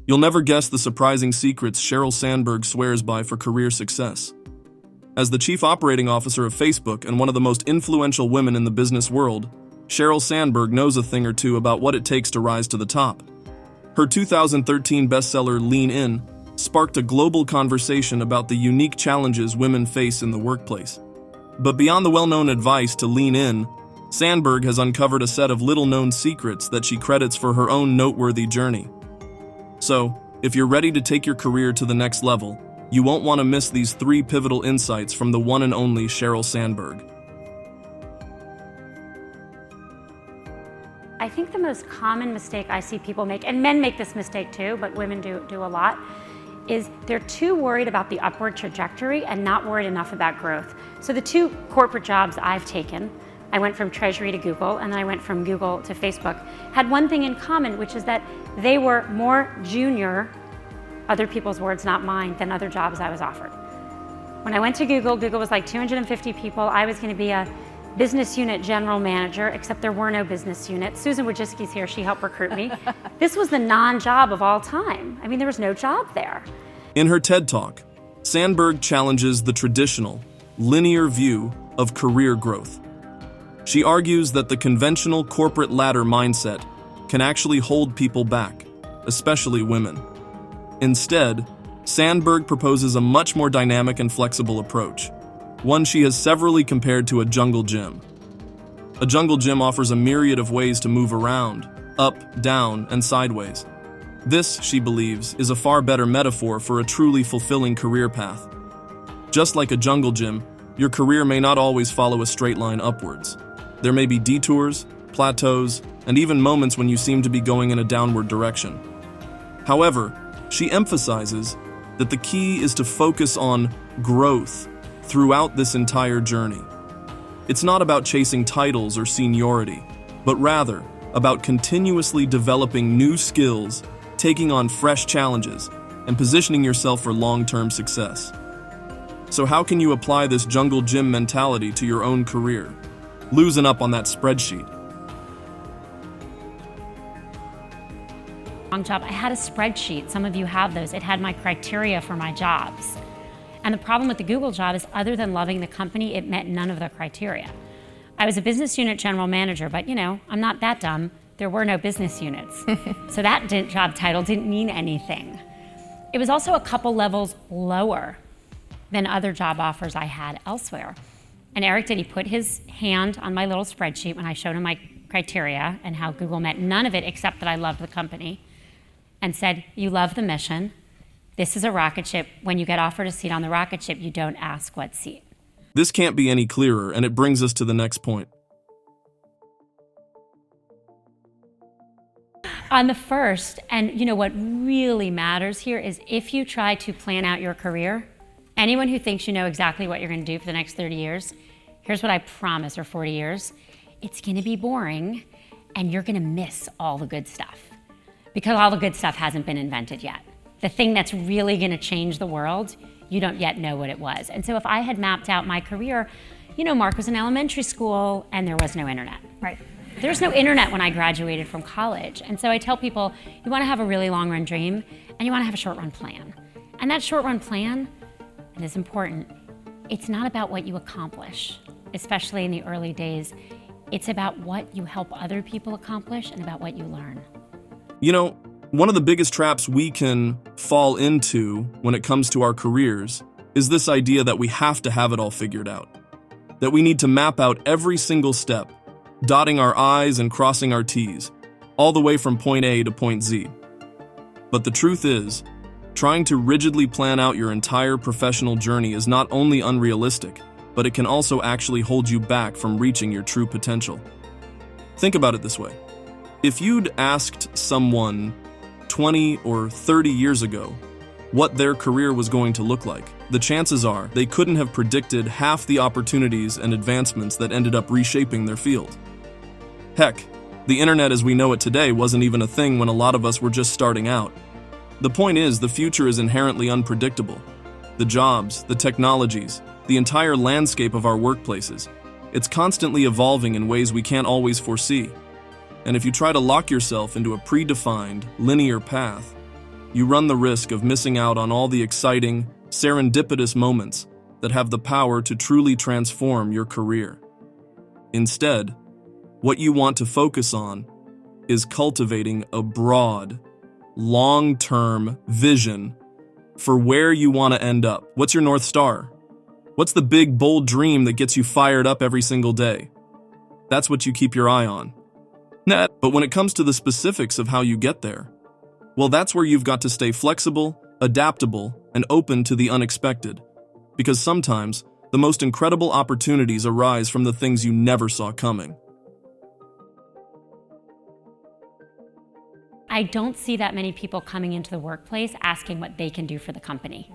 You'll never guess the surprising secrets Sheryl Sandberg swears by for career success. As the chief operating officer of Facebook and one of the most influential women in the business world, Sheryl Sandberg knows a thing or two about what it takes to rise to the top. Her 2013 bestseller, Lean In, sparked a global conversation about the unique challenges women face in the workplace. But beyond the well-known advice to lean in, Sandberg has uncovered a set of little-known secrets that she credits for her own noteworthy journey. So, if you're ready to take your career to the next level, you won't want to miss these 3 pivotal insights from the one and only Sheryl Sandberg. I think the most common mistake I see people make, and men make this mistake too, but women do a lot, is they're too worried about the upward trajectory and not worried enough about growth. So the 2 corporate jobs I've taken, I went from Treasury to Google, and then I went from Google to Facebook, had one thing in common, which is that they were more junior, other people's words, not mine, than other jobs I was offered. When I went to Google, Google was like 250 people. I was going to be a business unit general manager, except there were no business units. Susan Wojcicki's here, she helped recruit me. This was the non-job of all time. I mean, there was no job there. In her TED Talk, Sandberg challenges the traditional, linear view of career growth. She argues that the conventional corporate ladder mindset can actually hold people back, especially women. Instead, Sandberg proposes a much more dynamic and flexible approach, one she has severally compared to a jungle gym. A jungle gym offers a myriad of ways to move around, up, down, and sideways. This, she believes, is a far better metaphor for a truly fulfilling career path. Just like a jungle gym, your career may not always follow a straight line upwards. There may be detours, plateaus, and even moments when you seem to be going in a downward direction. However, she emphasizes that the key is to focus on growth throughout this entire journey. It's not about chasing titles or seniority, but rather about continuously developing new skills, taking on fresh challenges, and positioning yourself for long-term success. So how can you apply this jungle gym mentality to your own career? Loosen up on that spreadsheet. Long job, I had a spreadsheet. Some of you have those. It had my criteria for my jobs. And the problem with the Google job is, other than loving the company, it met none of the criteria. I was a business unit general manager, but I'm not that dumb. There were no business units. So that job title didn't mean anything. It was also a couple levels lower than other job offers I had elsewhere. And Eric he put his hand on my little spreadsheet when I showed him my criteria and how Google met none of it except that I loved the company, and said, you love the mission. This is a rocket ship. When you get offered a seat on the rocket ship, you don't ask what seat. This can't be any clearer, and it brings us to the next point. On the first, and what really matters here is, if you try to plan out your career, anyone who thinks you know exactly what you're going to do for the next 30 years, here's what I promise, or 40 years, it's going to be boring, and you're going to miss all the good stuff. Because all the good stuff hasn't been invented yet. The thing that's really going to change the world, you don't yet know what it was. And so if I had mapped out my career, Mark was in elementary school and there was no internet. Right. There's no internet when I graduated from college. And so I tell people, you want to have a really long run dream and you want to have a short run plan. And that short run plan, and it's important, it's not about what you accomplish, especially in the early days. It's about what you help other people accomplish and about what you learn. One of the biggest traps we can fall into when it comes to our careers is this idea that we have to have it all figured out. That we need to map out every single step, dotting our I's and crossing our T's, all the way from point A to point Z. But the truth is, trying to rigidly plan out your entire professional journey is not only unrealistic, but it can also actually hold you back from reaching your true potential. Think about it this way. If you'd asked someone 20 or 30 years ago what their career was going to look like, the chances are they couldn't have predicted half the opportunities and advancements that ended up reshaping their field. Heck, the internet as we know it today wasn't even a thing when a lot of us were just starting out. The point is, the future is inherently unpredictable. The jobs, the technologies, the entire landscape of our workplaces, it's constantly evolving in ways we can't always foresee. And if you try to lock yourself into a predefined, linear path, you run the risk of missing out on all the exciting, serendipitous moments that have the power to truly transform your career. Instead, what you want to focus on is cultivating a broad, long-term vision for where you want to end up. What's your North Star? What's the big, bold dream that gets you fired up every single day? That's what you keep your eye on. But when it comes to the specifics of how you get there, well, that's where you've got to stay flexible, adaptable, and open to the unexpected. Because sometimes, the most incredible opportunities arise from the things you never saw coming. I don't see that many people coming into the workplace asking what they can do for the company.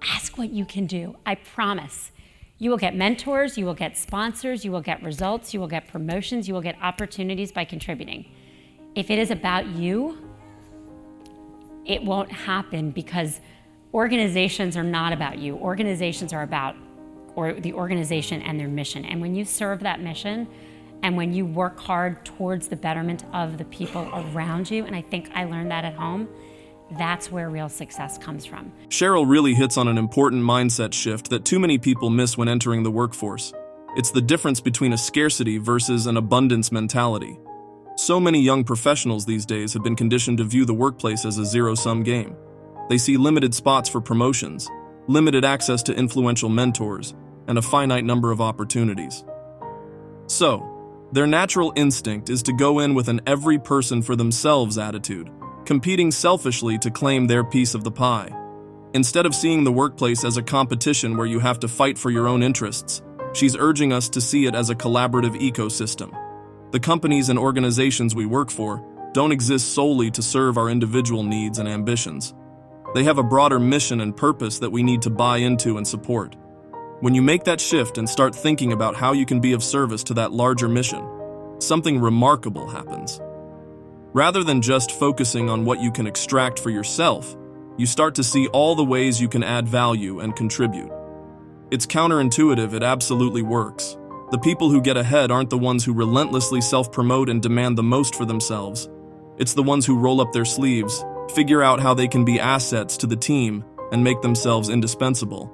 Ask what you can do. I promise. You will get mentors, you will get sponsors, you will get results, you will get promotions, you will get opportunities by contributing. If it is about you, it won't happen because organizations are not about you. Organizations are about the organization and their mission. And when you serve that mission and when you work hard towards the betterment of the people around you, and I think I learned that at home, that's where real success comes from. Sheryl really hits on an important mindset shift that too many people miss when entering the workforce. It's the difference between a scarcity versus an abundance mentality. So many young professionals these days have been conditioned to view the workplace as a zero-sum game. They see limited spots for promotions, limited access to influential mentors, and a finite number of opportunities. So, their natural instinct is to go in with an every person for themselves attitude, competing selfishly to claim their piece of the pie. Instead of seeing the workplace as a competition where you have to fight for your own interests, she's urging us to see it as a collaborative ecosystem. The companies and organizations we work for don't exist solely to serve our individual needs and ambitions. They have a broader mission and purpose that we need to buy into and support. When you make that shift and start thinking about how you can be of service to that larger mission, something remarkable happens. Rather than just focusing on what you can extract for yourself, you start to see all the ways you can add value and contribute. It's counterintuitive, it absolutely works. The people who get ahead aren't the ones who relentlessly self-promote and demand the most for themselves. It's the ones who roll up their sleeves, figure out how they can be assets to the team, and make themselves indispensable.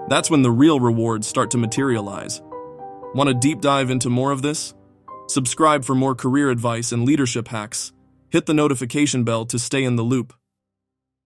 That's when the real rewards start to materialize. Want to deep dive into more of this? Subscribe for more career advice and leadership hacks. Hit the notification bell to stay in the loop.